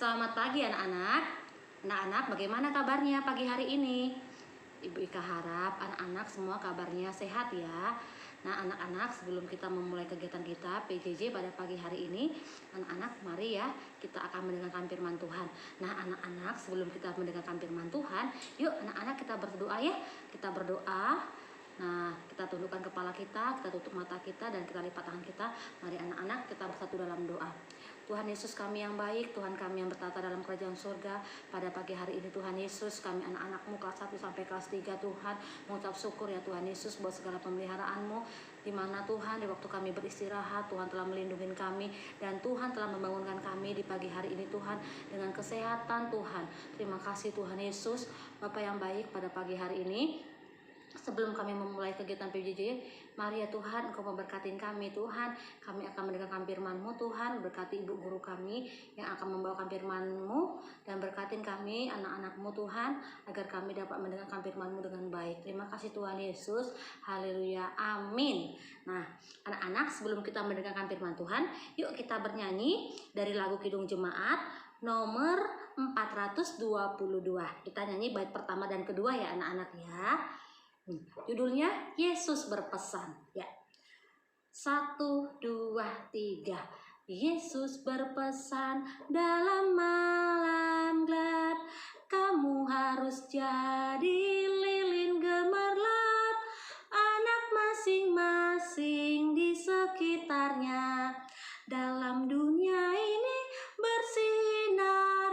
Selamat pagi anak-anak. Anak-anak, bagaimana kabarnya pagi hari ini? Ibu Ika harap anak-anak semua kabarnya sehat ya. Nah anak-anak, sebelum kita memulai kegiatan kita PJJ pada pagi hari ini, anak-anak mari ya kita akan mendengarkan firman Tuhan. Nah anak-anak, sebelum kita mendengarkan firman Tuhan, yuk anak-anak kita berdoa ya. Kita berdoa. Nah, kita tundukkan kepala kita tutup mata kita, dan kita lipat tangan kita. Mari anak-anak kita bersatu dalam doa. Tuhan Yesus kami yang baik, Tuhan kami yang bertata dalam kerajaan surga. Pada pagi hari ini Tuhan Yesus, kami anak-anak-Mu kelas 1 sampai kelas 3 Tuhan, mengucap syukur ya Tuhan Yesus buat segala pemeliharaan-Mu. Di mana Tuhan di waktu kami beristirahat, Tuhan telah melindungi kami, dan Tuhan telah membangunkan kami di pagi hari ini Tuhan dengan kesehatan Tuhan. Terima kasih Tuhan Yesus, Bapa yang baik. Pada pagi hari ini, sebelum kami memulai kegiatan PJJ, mari ya Tuhan Engkau memberkatin kami Tuhan. Kami akan mendengarkan firman-Mu Tuhan. Berkati ibu guru kami yang akan membawakan firman-Mu, dan berkatin kami anak-anak-Mu Tuhan, agar kami dapat mendengarkan firman-Mu dengan baik. Terima kasih Tuhan Yesus. Haleluya. Amin. Nah anak-anak, sebelum kita mendengarkan firman Tuhan, yuk kita bernyanyi dari lagu Kidung Jemaat nomor 422. Kita nyanyi bait pertama dan kedua ya anak-anak ya. Judulnya Yesus berpesan ya. 1, 2, 3. Yesus berpesan dalam malam gelap, kamu harus jadi lilin gemerlap, anak masing-masing di sekitarnya dalam dunia ini bersinarlah.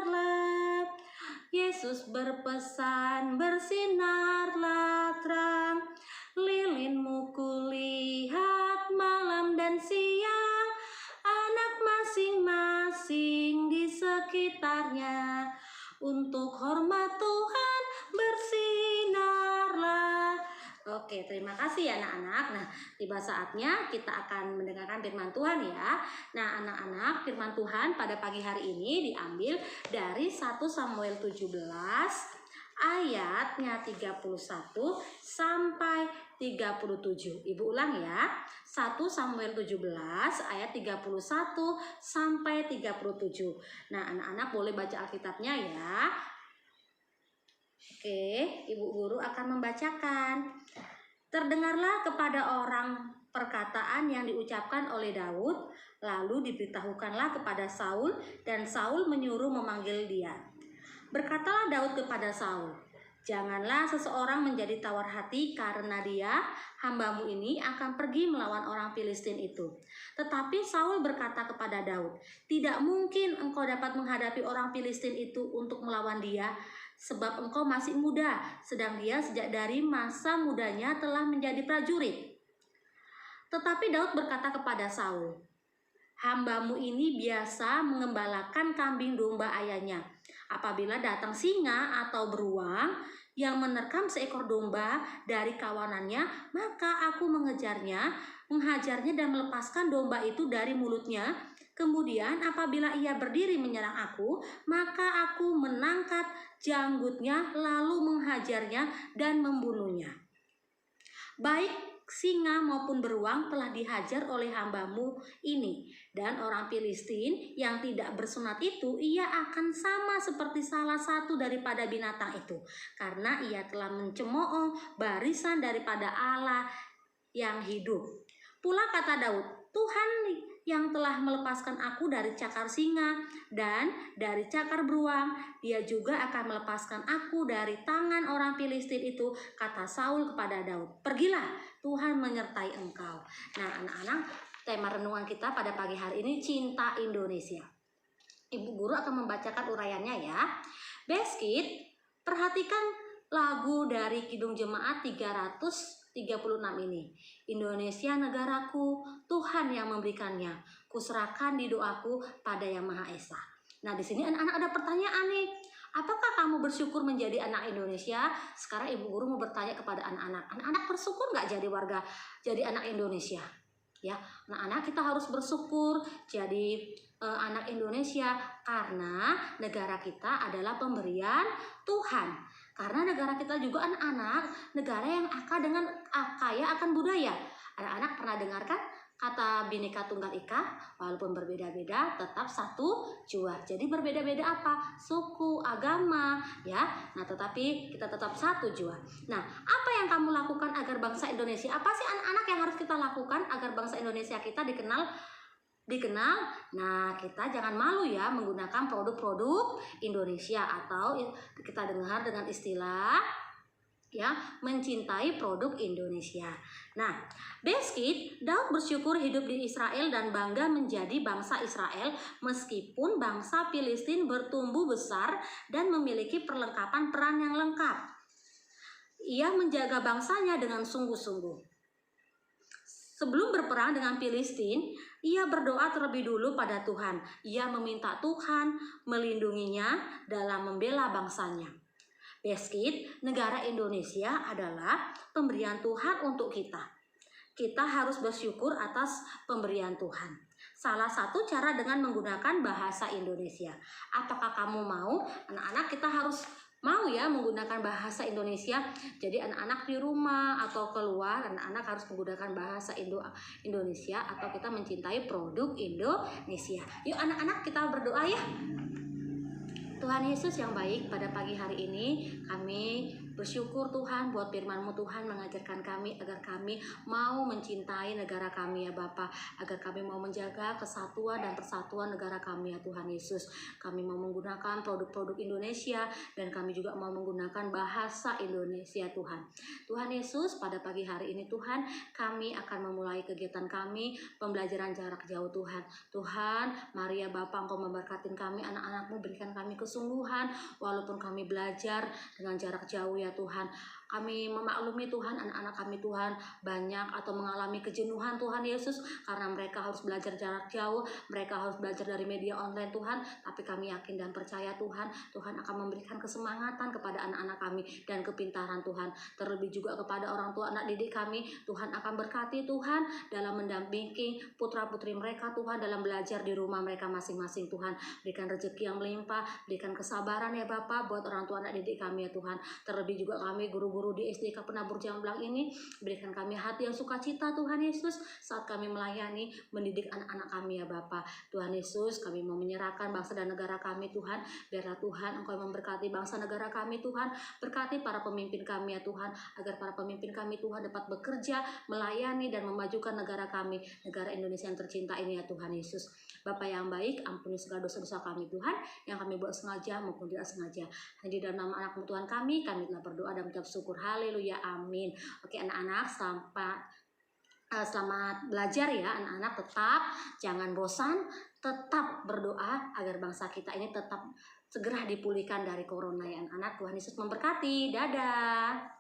Yesus berpesan, bersinarlah terang, lilinmu kulihat malam dan siang, anak masing-masing di sekitarnya, untuk hormat Tuhan bersinarlah. Oke, terima kasih ya anak-anak. Nah, tiba saatnya kita akan mendengarkan firman Tuhan ya. Nah, anak-anak, firman Tuhan pada pagi hari ini diambil dari 1 Samuel 17 ayatnya 31 sampai 37. Ibu ulang ya. 1 Samuel 17 ayat 31 sampai 37. Nah, anak-anak boleh baca Alkitabnya ya. Oke, Ibu Guru akan membacakan. Terdengarlah kepada orang perkataan yang diucapkan oleh Daud, lalu diberitahukanlah kepada Saul, dan Saul menyuruh memanggil dia. Berkatalah Daud kepada Saul, janganlah seseorang menjadi tawar hati karena dia, hambamu ini akan pergi melawan orang Filistin itu. Tetapi Saul berkata kepada Daud, tidak mungkin engkau dapat menghadapi orang Filistin itu untuk melawan dia, sebab engkau masih muda, sedang dia sejak dari masa mudanya telah menjadi prajurit. Tetapi Daud berkata kepada Saul, hambamu ini biasa mengembalakan kambing domba ayahnya. Apabila datang singa atau beruang yang menerkam seekor domba dari kawanannya, maka aku mengejarnya, menghajarnya dan melepaskan domba itu dari mulutnya. Kemudian apabila ia berdiri menyerang aku, maka aku menangkap janggutnya lalu menghajarnya dan membunuhnya. Baik singa maupun beruang telah dihajar oleh hambamu ini, dan orang Filistin yang tidak bersunat itu, ia akan sama seperti salah satu daripada binatang itu, karena ia telah mencemooh barisan daripada Allah yang hidup. Pula kata Daud, Tuhan yang telah melepaskan aku dari cakar singa dan dari cakar beruang, dia juga akan melepaskan aku dari tangan orang Filistin itu. Kata Saul kepada Daud, pergilah, Tuhan menyertai engkau. Nah anak-anak, tema renungan kita pada pagi hari ini cinta Indonesia. Ibu guru akan membacakan uraiannya ya. Beskid, perhatikan lagu dari Kidung Jemaat 336 ini. Indonesia negaraku, Tuhan yang memberikannya, kuserahkan di doaku pada Yang Maha Esa. Nah di sini anak-anak ada pertanyaan nih. Apakah kamu bersyukur menjadi anak Indonesia? Sekarang ibu guru mau bertanya kepada anak-anak. Anak-anak bersyukur nggak jadi anak Indonesia? Ya, anak-anak kita harus bersyukur jadi anak Indonesia, karena negara kita adalah pemberian Tuhan. Karena negara kita juga anak-anak, negara yang kaya akan budaya. Anak-anak pernah dengarkan Kata Bhinneka Tunggal Ika, walaupun berbeda-beda tetap satu jua. Jadi berbeda-beda apa? Suku, agama, ya. Nah, tetapi kita tetap satu jua. Nah, apa yang kamu lakukan agar bangsa Indonesia? Apa sih anak-anak yang harus kita lakukan agar bangsa Indonesia kita dikenal? Nah, kita jangan malu ya menggunakan produk-produk Indonesia, atau kita dengar dengan istilah ya, mencintai produk Indonesia. Nah, Beskid, Daud bersyukur hidup di Israel dan bangga menjadi bangsa Israel meskipun bangsa Filistin bertumbuh besar dan memiliki perlengkapan peran yang lengkap. Ia menjaga bangsanya dengan sungguh-sungguh. Sebelum berperang dengan Filistin, ia berdoa terlebih dulu pada Tuhan. Ia meminta Tuhan melindunginya dalam membela bangsanya. Beskid, negara Indonesia adalah pemberian Tuhan untuk kita. Kita harus bersyukur atas pemberian Tuhan. Salah satu cara dengan menggunakan bahasa Indonesia. Apakah kamu mau? Anak-anak, kita harus mau ya menggunakan bahasa Indonesia. Jadi anak-anak di rumah atau keluar, anak-anak harus menggunakan bahasa Indonesia, atau kita mencintai produk Indonesia. Yuk anak-anak, kita berdoa ya. Tuhan Yesus yang baik, pada pagi hari ini kami bersyukur Tuhan buat firman-Mu. Tuhan mengajarkan kami agar kami mau mencintai negara kami ya Bapa, agar kami mau menjaga kesatuan dan persatuan negara kami ya Tuhan Yesus. Kami mau menggunakan produk-produk Indonesia dan kami juga mau menggunakan bahasa Indonesia Tuhan. Tuhan Yesus, pada pagi hari ini Tuhan, kami akan memulai kegiatan kami pembelajaran jarak jauh Tuhan. Tuhan, mari ya Bapa, Engkau memberkatin kami, anak-anak-Mu, berikan kami kesungguhan walaupun kami belajar dengan jarak jauh ya Tuhan. Kami memaklumi Tuhan, anak-anak kami Tuhan banyak atau mengalami kejenuhan Tuhan Yesus, karena mereka harus belajar jarak jauh, mereka harus belajar dari media online Tuhan. Tapi kami yakin dan percaya Tuhan, Tuhan akan memberikan kesemangatan kepada anak-anak kami dan kepintaran Tuhan. Terlebih juga kepada orang tua anak didik kami, Tuhan akan berkati Tuhan dalam mendampingi putra-putri mereka Tuhan dalam belajar di rumah mereka masing-masing Tuhan. Berikan rezeki yang melimpah, berikan kesabaran ya Bapak buat orang tua anak didik kami ya Tuhan. Terlebih juga kami guru-guru di SDK Penabur Jamblang ini, berikan kami hati yang sukacita Tuhan Yesus saat kami melayani mendidik anak-anak kami ya Bapa. Tuhan Yesus, kami mau menyerahkan bangsa dan negara kami Tuhan. Biarlah Tuhan Engkau memberkati bangsa negara kami Tuhan, berkati para pemimpin kami ya Tuhan, agar para pemimpin kami Tuhan dapat bekerja, melayani dan memajukan negara kami, negara Indonesia yang tercinta ini ya Tuhan Yesus. Bapa yang baik, ampuni segala dosa-dosa kami Tuhan, yang kami buat sengaja maupun tidak sengaja. Hanya di dalam nama anak-Mu Tuhan kami telah berdoa dan mengucap syukur. Haleluya, amin. Oke anak-anak, selamat belajar ya anak-anak. Tetap jangan bosan, tetap berdoa agar bangsa kita ini tetap segera dipulihkan dari corona ya anak-anak. Tuhan Yesus memberkati. Dadah.